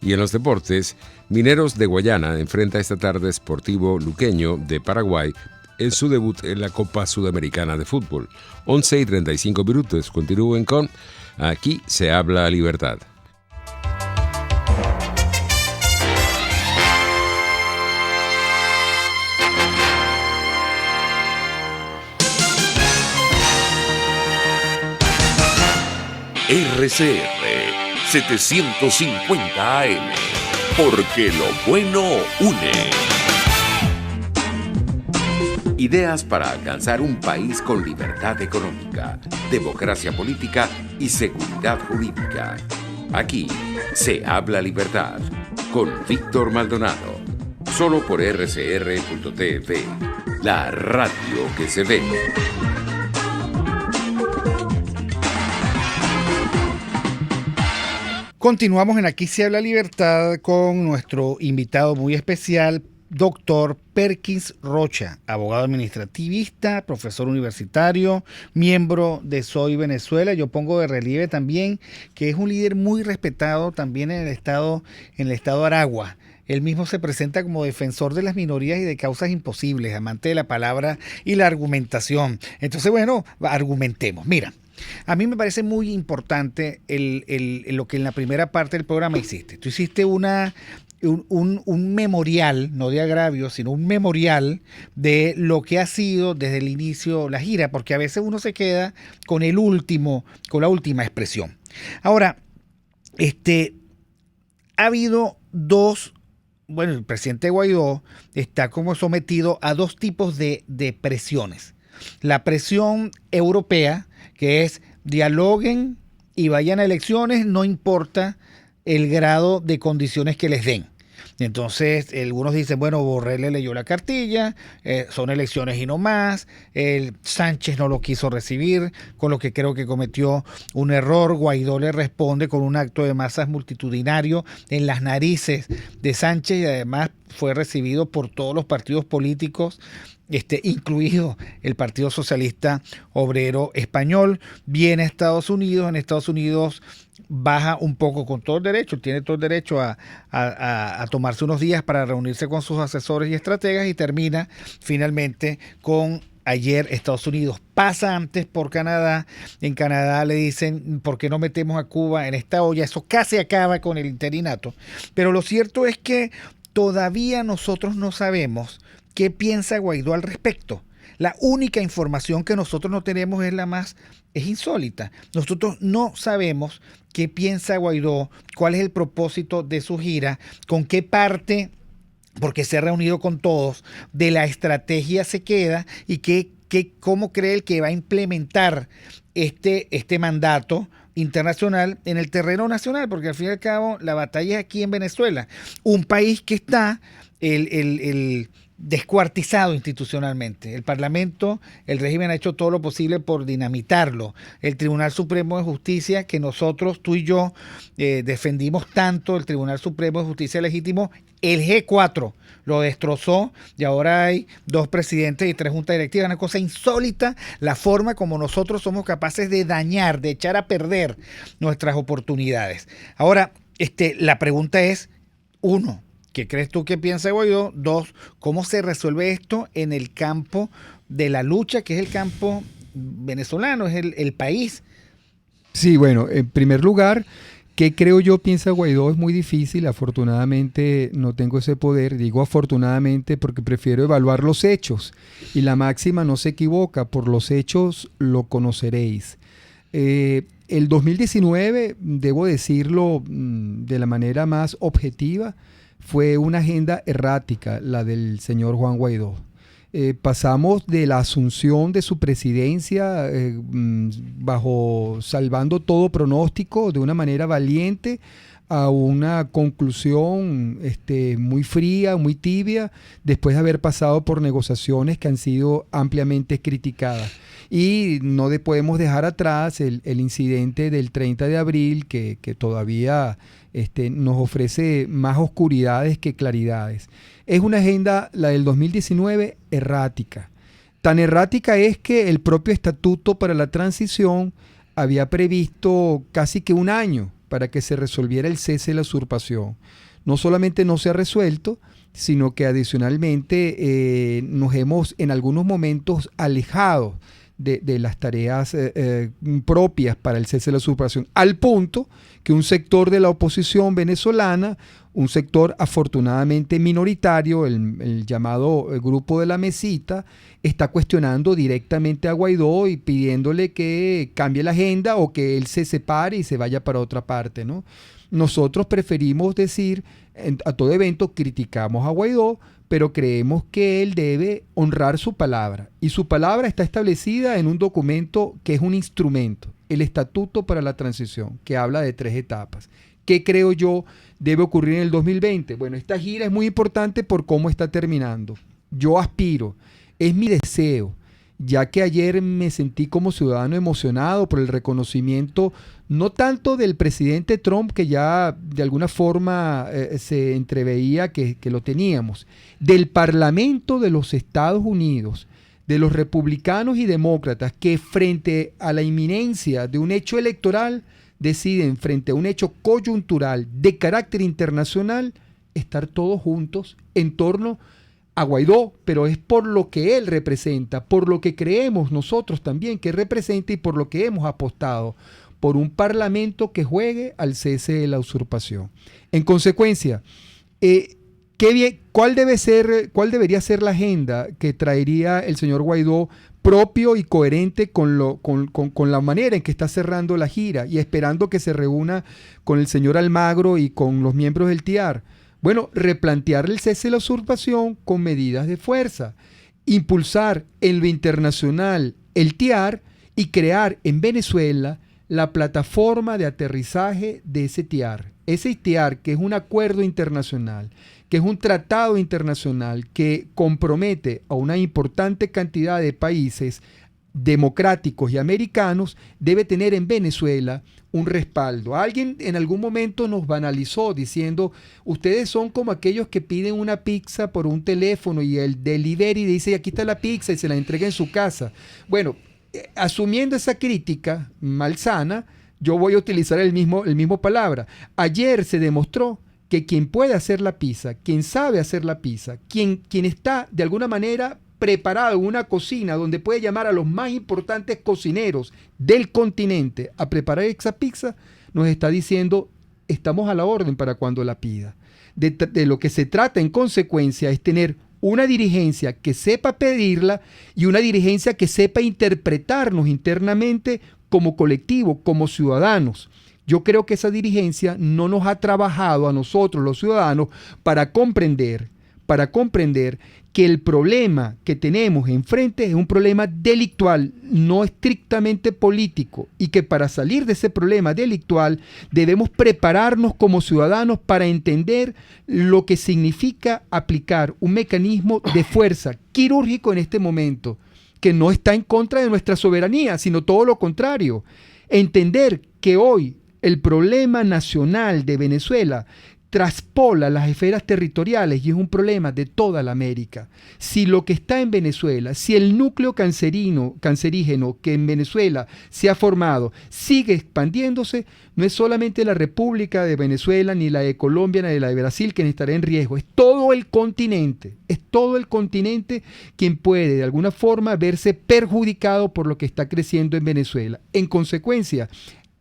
Y en los deportes, Mineros de Guayana enfrenta esta tarde Sportivo Luqueño de Paraguay en su debut en la Copa Sudamericana de Fútbol. 11:35 minutos. Continúen con Aquí se habla libertad. RCR 750 AM. Porque lo bueno une. Ideas para alcanzar un país con libertad económica, democracia política y seguridad jurídica. Aquí se habla libertad con Víctor Maldonado. Solo por rcr.tv, la radio que se ve. Continuamos en Aquí se habla libertad con nuestro invitado muy especial, doctor Perkins Rocha, abogado administrativista, profesor universitario, miembro de Soy Venezuela. Yo pongo de relieve también que es un líder muy respetado también en el estado Aragua. Él mismo se presenta como defensor de las minorías y de causas imposibles, amante de la palabra y la argumentación. Entonces, bueno, argumentemos. Mira, a mí me parece muy importante lo que en la primera parte del programa hiciste. Tú hiciste un memorial, no de agravio, sino un memorial de lo que ha sido desde el inicio la gira, porque a veces uno se queda con la última expresión. Ahora, ha habido el presidente Guaidó está como sometido a dos tipos de presiones. La presión europea, que es dialoguen y vayan a elecciones, no importa el grado de condiciones que les den. Entonces, algunos dicen, bueno, Borrell le leyó la cartilla, son elecciones y no más, Sánchez no lo quiso recibir, con lo que creo que cometió un error. Guaidó le responde con un acto de masas multitudinario en las narices de Sánchez y además fue recibido por todos los partidos políticos, incluido el Partido Socialista Obrero Español. Viene a Estados Unidos, en Estados Unidos baja un poco con todo el derecho, tiene todo el derecho a tomarse unos días para reunirse con sus asesores y estrategas y termina finalmente con ayer Estados Unidos. Pasa antes por Canadá, en Canadá le dicen ¿por qué no metemos a Cuba en esta olla? Eso casi acaba con el interinato, pero lo cierto es que todavía nosotros no sabemos qué piensa Guaidó al respecto. La única información que nosotros no tenemos es insólita. Nosotros no sabemos qué piensa Guaidó, cuál es el propósito de su gira, con qué parte, porque se ha reunido con todos, de la estrategia se queda y cómo cree él que va a implementar este mandato internacional en el terreno nacional, porque al fin y al cabo la batalla es aquí en Venezuela, un país que está descuartizado institucionalmente. El Parlamento, el régimen ha hecho todo lo posible por dinamitarlo. El Tribunal Supremo de Justicia, que nosotros, tú y yo, defendimos tanto, el Tribunal Supremo de Justicia legítimo, el G4 lo destrozó y ahora hay 2 presidentes y 3 juntas directivas. Una cosa insólita, la forma como nosotros somos capaces de dañar, de echar a perder nuestras oportunidades. Ahora, la pregunta es, 1, ¿qué crees tú que piensa Guaidó? 2, ¿cómo se resuelve esto en el campo de la lucha, que es el campo venezolano, es el país? Sí, bueno, en primer lugar, ¿qué creo yo piensa Guaidó? Es muy difícil, afortunadamente no tengo ese poder, digo afortunadamente porque prefiero evaluar los hechos y la máxima no se equivoca, por los hechos lo conoceréis. El 2019, debo decirlo de la manera más objetiva, fue una agenda errática, la del señor Juan Guaidó. Pasamos de la asunción de su presidencia salvando todo pronóstico de una manera valiente a una conclusión muy fría, muy tibia, después de haber pasado por negociaciones que han sido ampliamente criticadas. Y no podemos dejar atrás el incidente del 30 de abril que todavía nos ofrece más oscuridades que claridades. Es una agenda, la del 2019, errática. Tan errática es que el propio Estatuto para la Transición había previsto casi que un año para que se resolviera el cese de la usurpación. No solamente no se ha resuelto, sino que adicionalmente nos hemos en algunos momentos alejado de las tareas propias para el cese de la usurpación, al punto que un sector de la oposición venezolana, un sector afortunadamente minoritario, el llamado Grupo de la Mesita, está cuestionando directamente a Guaidó y pidiéndole que cambie la agenda o que él se separe y se vaya para otra parte, ¿no? Nosotros preferimos decir, a todo evento criticamos a Guaidó, pero creemos que él debe honrar su palabra. Y su palabra está establecida en un documento que es un instrumento, el Estatuto para la Transición, que habla de 3 etapas. ¿Qué creo yo debe ocurrir en el 2020? Bueno, esta gira es muy importante por cómo está terminando. Yo aspiro, es mi deseo ya que ayer me sentí como ciudadano emocionado por el reconocimiento, no tanto del presidente Trump, que ya de alguna forma se entreveía que lo teníamos, del Parlamento de los Estados Unidos, de los republicanos y demócratas, que frente a la inminencia de un hecho electoral deciden, frente a un hecho coyuntural de carácter internacional, estar todos juntos en torno a Guaidó, pero es por lo que él representa, por lo que creemos nosotros también que representa y por lo que hemos apostado, por un parlamento que juegue al cese de la usurpación. En consecuencia, ¿cuál debería ser la agenda que traería el señor Guaidó propio y coherente con la manera en que está cerrando la gira y esperando que se reúna con el señor Almagro y con los miembros del TIAR? Bueno, replantear el cese de la usurpación con medidas de fuerza, impulsar en lo internacional el TIAR y crear en Venezuela la plataforma de aterrizaje de ese TIAR. Ese TIAR, que es un acuerdo internacional, que es un tratado internacional que compromete a una importante cantidad de países democráticos y americanos, debe tener en Venezuela un respaldo. Alguien en algún momento nos banalizó diciendo, ustedes son como aquellos que piden una pizza por un teléfono y el delivery dice, aquí está la pizza y se la entrega en su casa. Bueno, asumiendo esa crítica malsana, yo voy a utilizar el mismo palabra. Ayer se demostró que quien puede hacer la pizza, quien sabe hacer la pizza, quien está de alguna manera preparado en una cocina donde puede llamar a los más importantes cocineros del continente a preparar esa pizza, nos está diciendo, estamos a la orden para cuando la pida. De lo que se trata en consecuencia es tener una dirigencia que sepa pedirla y una dirigencia que sepa interpretarnos internamente como colectivo, como ciudadanos. Yo creo que esa dirigencia no nos ha trabajado a nosotros los ciudadanos para comprender que el problema que tenemos enfrente es un problema delictual, no estrictamente político, y que para salir de ese problema delictual debemos prepararnos como ciudadanos para entender lo que significa aplicar un mecanismo de fuerza quirúrgico en este momento, que no está en contra de nuestra soberanía, sino todo lo contrario. Entender que hoy el problema nacional de Venezuela traspola las esferas territoriales y es un problema de toda la América. Si lo que está en Venezuela, si el núcleo cancerígeno que en Venezuela se ha formado sigue expandiéndose, no es solamente la República de Venezuela, ni la de Colombia, ni la de Brasil quien estará en riesgo, es todo el continente quien puede de alguna forma verse perjudicado por lo que está creciendo en Venezuela. En consecuencia,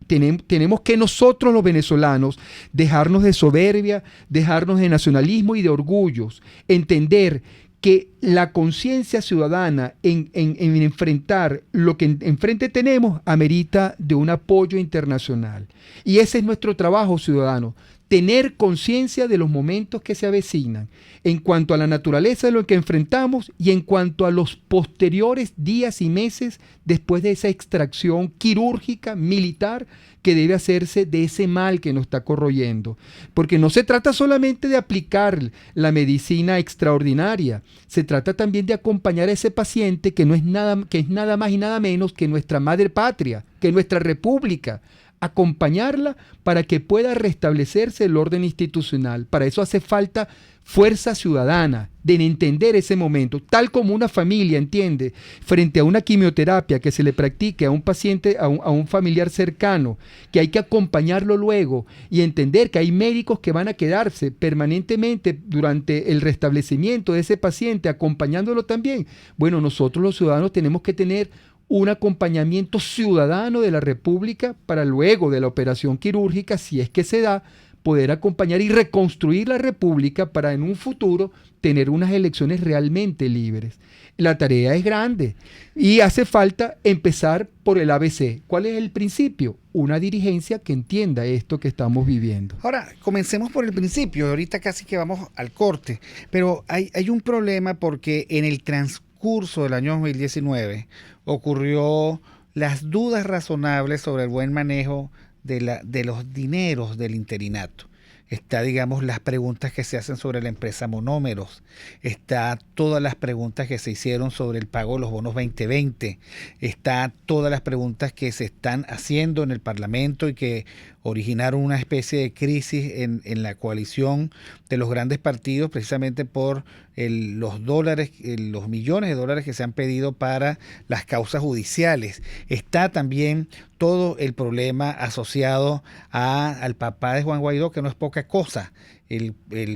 tenemos que nosotros los venezolanos dejarnos de soberbia, dejarnos de nacionalismo y de orgullos, entender que la conciencia ciudadana en enfrentar lo que enfrente tenemos amerita de un apoyo internacional. Y ese es nuestro trabajo ciudadano, tener conciencia de los momentos que se avecinan en cuanto a la naturaleza de lo que enfrentamos y en cuanto a los posteriores días y meses después de esa extracción quirúrgica, militar, que debe hacerse de ese mal que nos está corroyendo. Porque no se trata solamente de aplicar la medicina extraordinaria, se trata también de acompañar a ese paciente que es nada más y nada menos que nuestra madre patria, que nuestra república. Acompañarla para que pueda restablecerse el orden institucional. Para eso hace falta fuerza ciudadana, de entender ese momento, tal como una familia entiende frente a una quimioterapia que se le practique a un paciente, a un familiar cercano, que hay que acompañarlo luego y entender que hay médicos que van a quedarse permanentemente durante el restablecimiento de ese paciente, acompañándolo también. Bueno, nosotros los ciudadanos tenemos que tener un acompañamiento ciudadano de la República para luego de la operación quirúrgica, si es que se da, poder acompañar y reconstruir la República para en un futuro tener unas elecciones realmente libres. La tarea es grande y hace falta empezar por el ABC. ¿Cuál es el principio? Una dirigencia que entienda esto que estamos viviendo. Ahora, comencemos por el principio. Ahorita casi que vamos al corte, pero hay un problema porque en el transcurso del año 2019 ocurrió las dudas razonables sobre el buen manejo de los dineros del interinato. está, digamos, las preguntas que se hacen sobre la empresa Monómeros, está todas las preguntas que se hicieron sobre el pago de los bonos 2020, está todas las preguntas que se están haciendo en el Parlamento y que originaron una especie de crisis en la coalición de los grandes partidos, precisamente por los dólares, los millones de dólares que se han pedido para las causas judiciales. Está también todo el problema asociado al papá de Juan Guaidó, que no es poca cosa,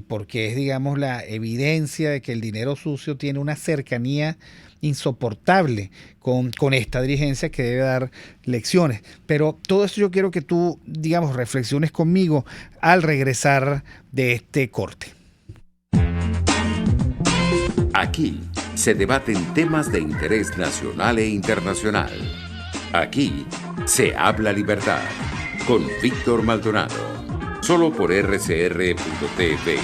porque es, digamos, la evidencia de que el dinero sucio tiene una cercanía insoportable con esta dirigencia que debe dar lecciones. Pero todo eso yo quiero que tú, digamos, reflexiones conmigo al regresar de este corte. Aquí se debaten temas de interés nacional e internacional. Aquí se habla libertad con Víctor Maldonado. Solo por RCR.tv,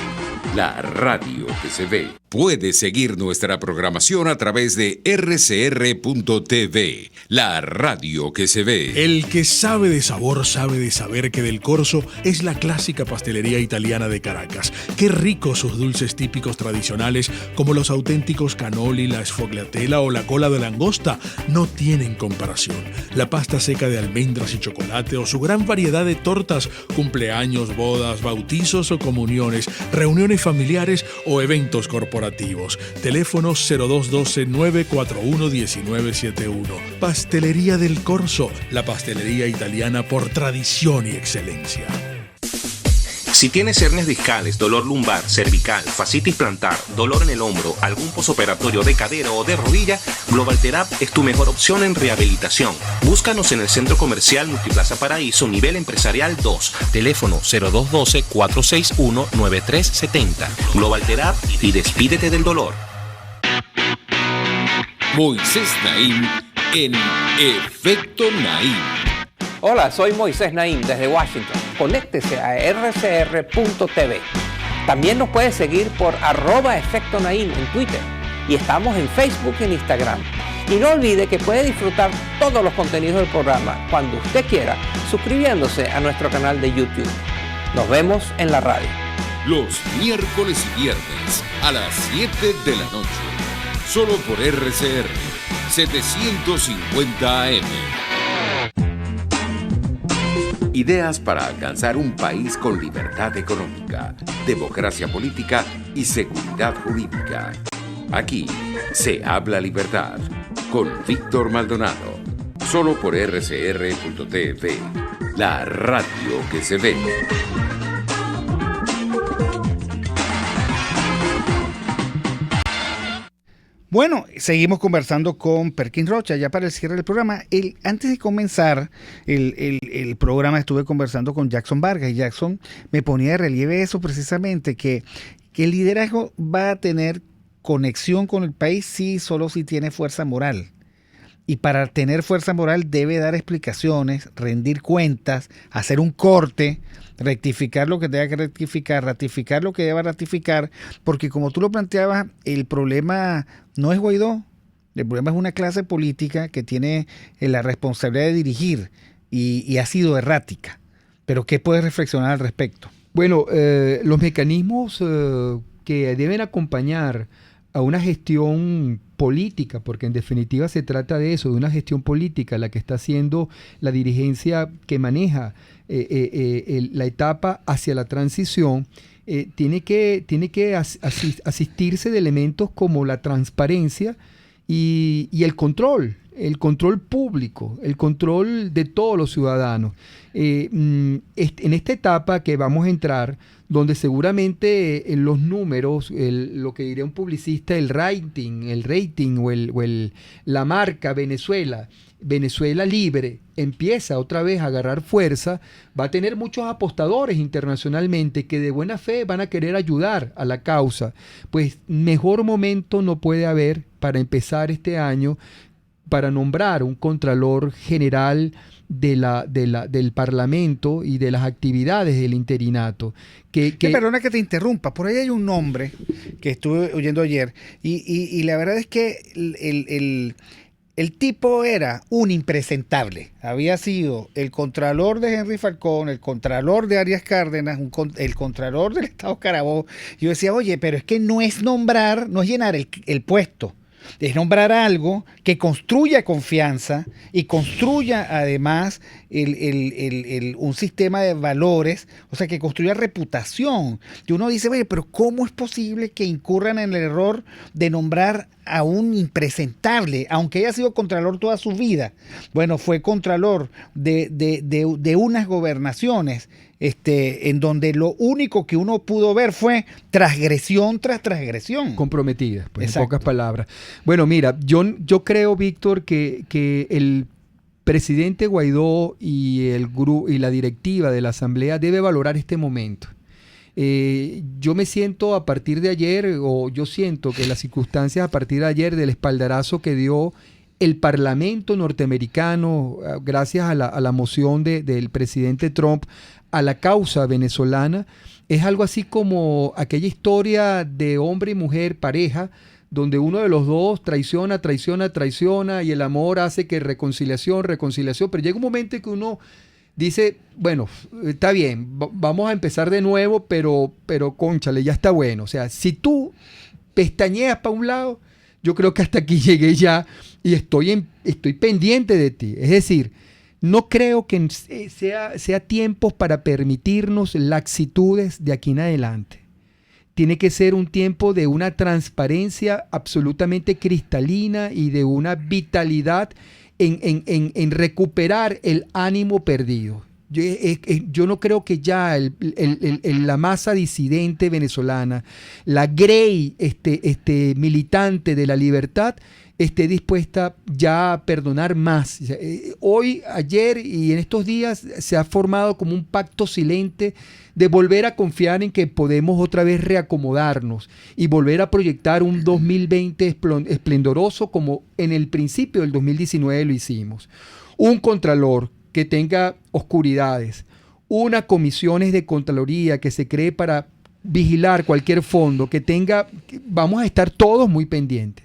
la radio que se ve. Puedes seguir nuestra programación a través de RCR.tv, la radio que se ve. El que sabe de sabor sabe de saber que Del Corso es la clásica pastelería italiana de Caracas. Qué ricos sus dulces típicos tradicionales, como los auténticos cannoli, la sfogliatella o la cola de langosta, no tienen comparación. La pasta seca de almendras y chocolate o su gran variedad de tortas, cumpleaños, bodas, bautizos o comuniones, reuniones familiares o eventos corporativos. Teléfono 0212-941-1971. Pastelería Del Corso, la pastelería italiana por tradición y excelencia. Si tienes hernias discales, dolor lumbar, cervical, fascitis plantar, dolor en el hombro, algún posoperatorio de cadera o de rodilla, Global Therap es tu mejor opción en rehabilitación. Búscanos en el Centro Comercial Multiplaza Paraíso, nivel empresarial 2. Teléfono 0212-461-9370. Global Therap y despídete del dolor. Moisés Naim en Efecto Naim. Hola, soy Moisés Naim desde Washington. Conéctese a rcr.tv. También nos puede seguir por @Efecto Naim en Twitter. Y estamos en Facebook y en Instagram. Y no olvide que puede disfrutar todos los contenidos del programa cuando usted quiera, suscribiéndose a nuestro canal de YouTube. Nos vemos en la radio. Los miércoles y viernes a las 7 de la noche. Solo por RCR 750 AM. Ideas para alcanzar un país con libertad económica, democracia política y seguridad jurídica. Aquí se habla libertad con Víctor Maldonado. Solo por RCR.tv, la radio que se ve. Bueno, seguimos conversando con Perkin Rocha ya para el cierre del programa. Antes de comenzar el programa estuve conversando con Jackson Vargas y Jackson me ponía de relieve eso precisamente, que el liderazgo va a tener conexión con el país solo si tiene fuerza moral. Y para tener fuerza moral debe dar explicaciones, rendir cuentas, hacer un corte, rectificar lo que tenga que rectificar, ratificar lo que deba ratificar, porque como tú lo planteabas, el problema no es Guaidó, el problema es una clase política que tiene la responsabilidad de dirigir y ha sido errática. Pero ¿qué puedes reflexionar al respecto? Bueno, los mecanismos que deben acompañar a una gestión política, porque en definitiva se trata de eso, de una gestión política, la que está haciendo la dirigencia que maneja la etapa hacia la transición, tiene que asistirse de elementos como la transparencia y el control público, el control de todos los ciudadanos. En esta etapa que vamos a entrar, donde seguramente los números, lo que diría un publicista, el rating o la marca Venezuela libre, empieza otra vez a agarrar fuerza, va a tener muchos apostadores internacionalmente que de buena fe van a querer ayudar a la causa. Pues mejor momento no puede haber para empezar este año para nombrar un Contralor General del Parlamento y de las actividades del interinato. Perdona que te interrumpa, por ahí hay un nombre que estuve oyendo ayer y la verdad es que El tipo era un impresentable. Había sido el contralor de Henry Falcón, el contralor de Arias Cárdenas, el contralor del Estado Carabobo. Yo decía, oye, pero es que no es nombrar, no es llenar el puesto. Es nombrar algo que construya confianza y construya además un sistema de valores, o sea, que construya reputación. Y uno dice, oye, pero ¿cómo es posible que incurran en el error de nombrar a un impresentable, aunque haya sido contralor toda su vida? Bueno, fue contralor de unas gobernaciones en donde lo único que uno pudo ver fue transgresión tras transgresión. Comprometida, pues, en pocas palabras. Bueno, mira, yo creo, Víctor, que el presidente Guaidó y la directiva de la Asamblea debe valorar este momento. Yo me siento a partir de ayer, o yo siento que las circunstancias a partir de ayer del espaldarazo que dio el Parlamento norteamericano, gracias a la moción del presidente Trump a la causa venezolana, es algo así como aquella historia de hombre y mujer, pareja, donde uno de los dos traiciona y el amor hace que reconciliación, pero llega un momento en que uno dice, bueno, está bien, vamos a empezar de nuevo, pero cónchale, ya está bueno. O sea, si tú pestañeas para un lado, yo creo que hasta aquí llegué ya y estoy pendiente de ti. Es decir, no creo que sea tiempos para permitirnos laxitudes de aquí en adelante. Tiene que ser un tiempo de una transparencia absolutamente cristalina y de una vitalidad en recuperar el ánimo perdido. Yo no creo que ya la masa disidente venezolana, la Grey militante de la libertad, esté dispuesta ya a perdonar más. Hoy, ayer y en estos días se ha formado como un pacto silente de volver a confiar en que podemos otra vez reacomodarnos y volver a proyectar un 2020 esplendoroso como en el principio del 2019 lo hicimos. Un contralor que tenga oscuridades, unas comisiones de Contraloría que se cree para vigilar cualquier fondo, vamos a estar todos muy pendientes.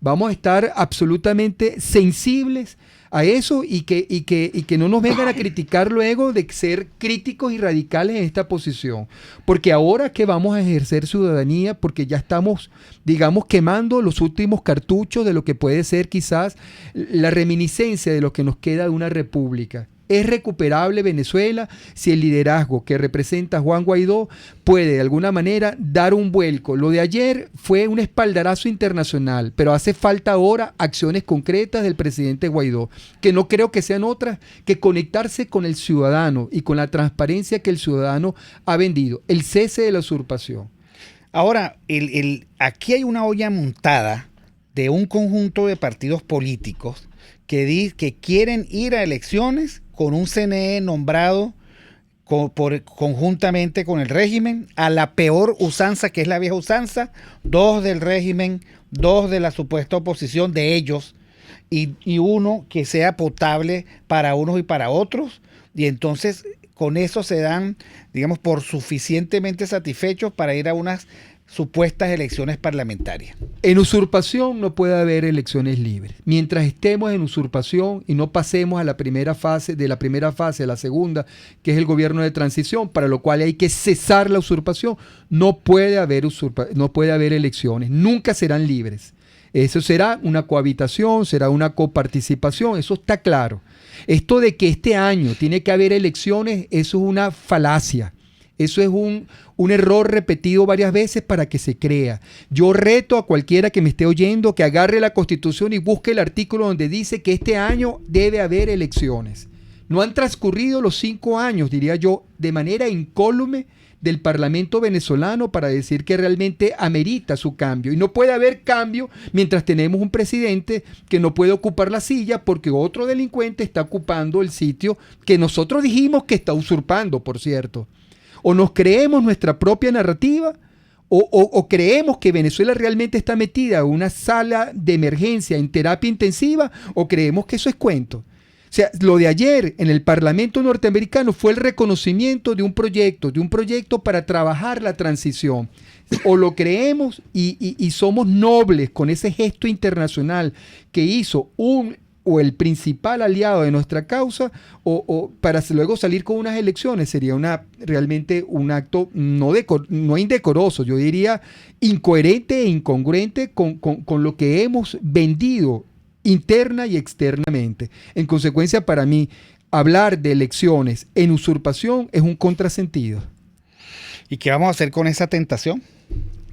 Vamos a estar absolutamente sensibles a eso y que no nos vengan a criticar luego de ser críticos y radicales en esta posición. Porque ahora que vamos a ejercer ciudadanía, porque ya estamos, digamos, quemando los últimos cartuchos de lo que puede ser quizás la reminiscencia de lo que nos queda de una república. ¿Es recuperable Venezuela si el liderazgo que representa Juan Guaidó puede de alguna manera dar un vuelco? Lo de ayer fue un espaldarazo internacional, pero hace falta ahora acciones concretas del presidente Guaidó, que no creo que sean otras que conectarse con el ciudadano y con la transparencia que el ciudadano ha vendido, el cese de la usurpación. Ahora, aquí hay una olla montada de un conjunto de partidos políticos que quieren ir a elecciones con un CNE nombrado conjuntamente con el régimen, a la peor usanza, que es la vieja usanza, 2 del régimen, 2 de la supuesta oposición de ellos, y uno que sea potable para unos y para otros, y entonces con eso se dan, digamos, por suficientemente satisfechos para ir a unas supuestas elecciones parlamentarias. En usurpación no puede haber elecciones libres. Mientras estemos en usurpación y no pasemos a la primera fase, de la primera fase a la segunda, que es el gobierno de transición, para lo cual hay que cesar la usurpación, no puede haber elecciones, nunca serán libres. Eso será una cohabitación, será una coparticipación, eso está claro. Esto de que este año tiene que haber elecciones, eso es una falacia. Eso es un error repetido varias veces para que se crea. Yo reto a cualquiera que me esté oyendo que agarre la Constitución y busque el artículo donde dice que este año debe haber elecciones. No han transcurrido los 5 años, diría yo, de manera incólume del Parlamento venezolano para decir que realmente amerita su cambio. Y no puede haber cambio mientras tenemos un presidente que no puede ocupar la silla porque otro delincuente está ocupando el sitio que nosotros dijimos que está usurpando, por cierto. O nos creemos nuestra propia narrativa o creemos que Venezuela realmente está metida en una sala de emergencia en terapia intensiva o creemos que eso es cuento. O sea, lo de ayer en el Parlamento norteamericano fue el reconocimiento de un proyecto para trabajar la transición. O lo creemos y somos nobles con ese gesto internacional que hizo o el principal aliado de nuestra causa, o para luego salir con unas elecciones sería realmente un acto no indecoroso, yo diría incoherente e incongruente con lo que hemos vendido interna y externamente. En consecuencia, para mí, hablar de elecciones en usurpación es un contrasentido. ¿Y qué vamos a hacer con esa tentación?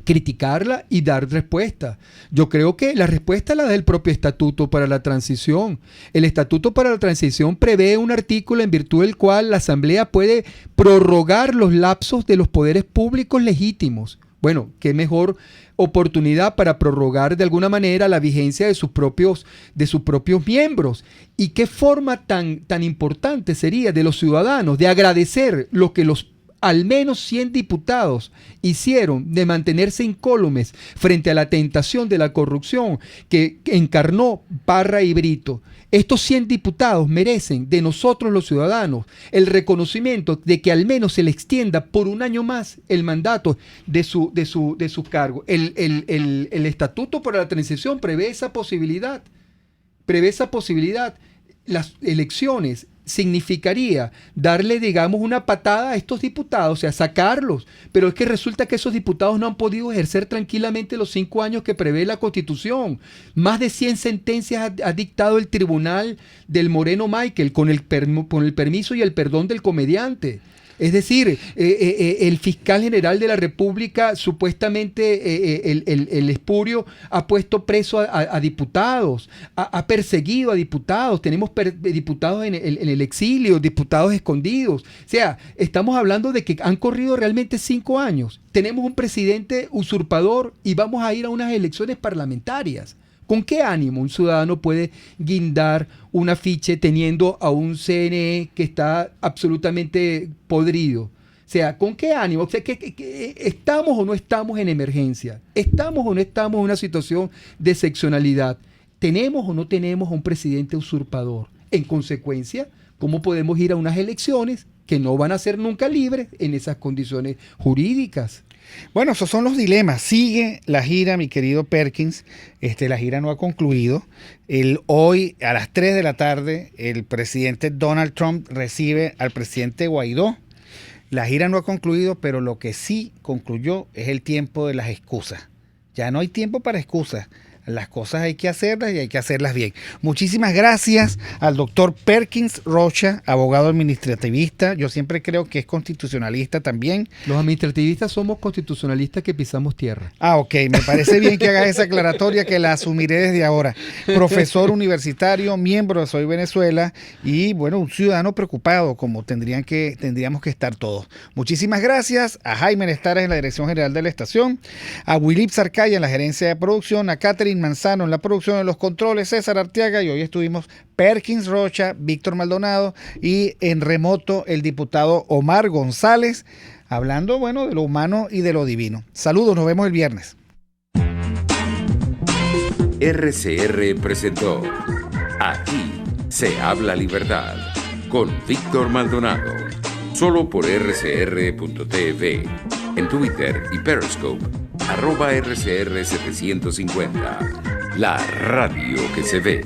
Criticarla y dar respuesta. Yo creo que la respuesta la da el propio Estatuto para la Transición. El Estatuto para la Transición prevé un artículo en virtud del cual la Asamblea puede prorrogar los lapsos de los poderes públicos legítimos. Bueno, qué mejor oportunidad para prorrogar de alguna manera la vigencia de sus propios miembros. Y qué forma tan importante sería de los ciudadanos de agradecer lo que los al menos 100 diputados hicieron de mantenerse incólumes frente a la tentación de la corrupción que encarnó Parra y Brito. Estos 100 diputados merecen de nosotros los ciudadanos el reconocimiento de que al menos se le extienda por un año más el mandato de su cargo. El Estatuto para la Transición prevé esa posibilidad. Las elecciones significaría darle, digamos, una patada a estos diputados, o sea, sacarlos. Pero es que resulta que esos diputados no han podido ejercer tranquilamente los 5 años que prevé la Constitución. Más de 100 sentencias ha dictado el tribunal del Moreno Michael con el permiso y el perdón del comediante. Es decir, el fiscal general de la República, supuestamente el espurio, ha puesto preso a diputados, ha perseguido a diputados, tenemos diputados en el exilio, diputados escondidos. O sea, estamos hablando de que han corrido realmente 5 años. Tenemos un presidente usurpador y vamos a ir a unas elecciones parlamentarias. ¿Con qué ánimo un ciudadano puede guindar un afiche teniendo a un CNE que está absolutamente podrido? O sea, ¿con qué ánimo? O sea, que ¿estamos o no estamos en emergencia? ¿Estamos o no estamos en una situación de excepcionalidad? ¿Tenemos o no tenemos a un presidente usurpador? En consecuencia, ¿cómo podemos ir a unas elecciones que no van a ser nunca libres en esas condiciones jurídicas? Bueno, esos son los dilemas. Sigue la gira, mi querido Perkins. La gira no ha concluido. Hoy a las 3 de la tarde el presidente Donald Trump recibe al presidente Guaidó. La gira no ha concluido, pero lo que sí concluyó es el tiempo de las excusas. Ya no hay tiempo para excusas. Las cosas hay que hacerlas y hay que hacerlas bien. Muchísimas gracias al doctor Perkins Rocha, abogado administrativista. Yo siempre creo que es constitucionalista también. Los administrativistas somos constitucionalistas que pisamos tierra. Ok, me parece bien que hagas esa aclaratoria, que la asumiré desde ahora. Profesor universitario, miembro de Soy Venezuela y, bueno, un ciudadano preocupado, como tendríamos que estar todos. Muchísimas gracias a Jaime Nestares en la dirección general de la estación, a Wilip Sarcaya en la gerencia de producción, a Catherine Manzano en la producción de los controles, César Arteaga, y hoy estuvimos Perkins Rocha, Víctor Maldonado y en remoto el diputado Omar González, hablando, bueno, de lo humano y de lo divino. Saludos, nos vemos el viernes. RCR presentó Aquí se habla libertad con Víctor Maldonado, solo por rcr.tv, en Twitter y Periscope, @RCR750, la radio que se ve.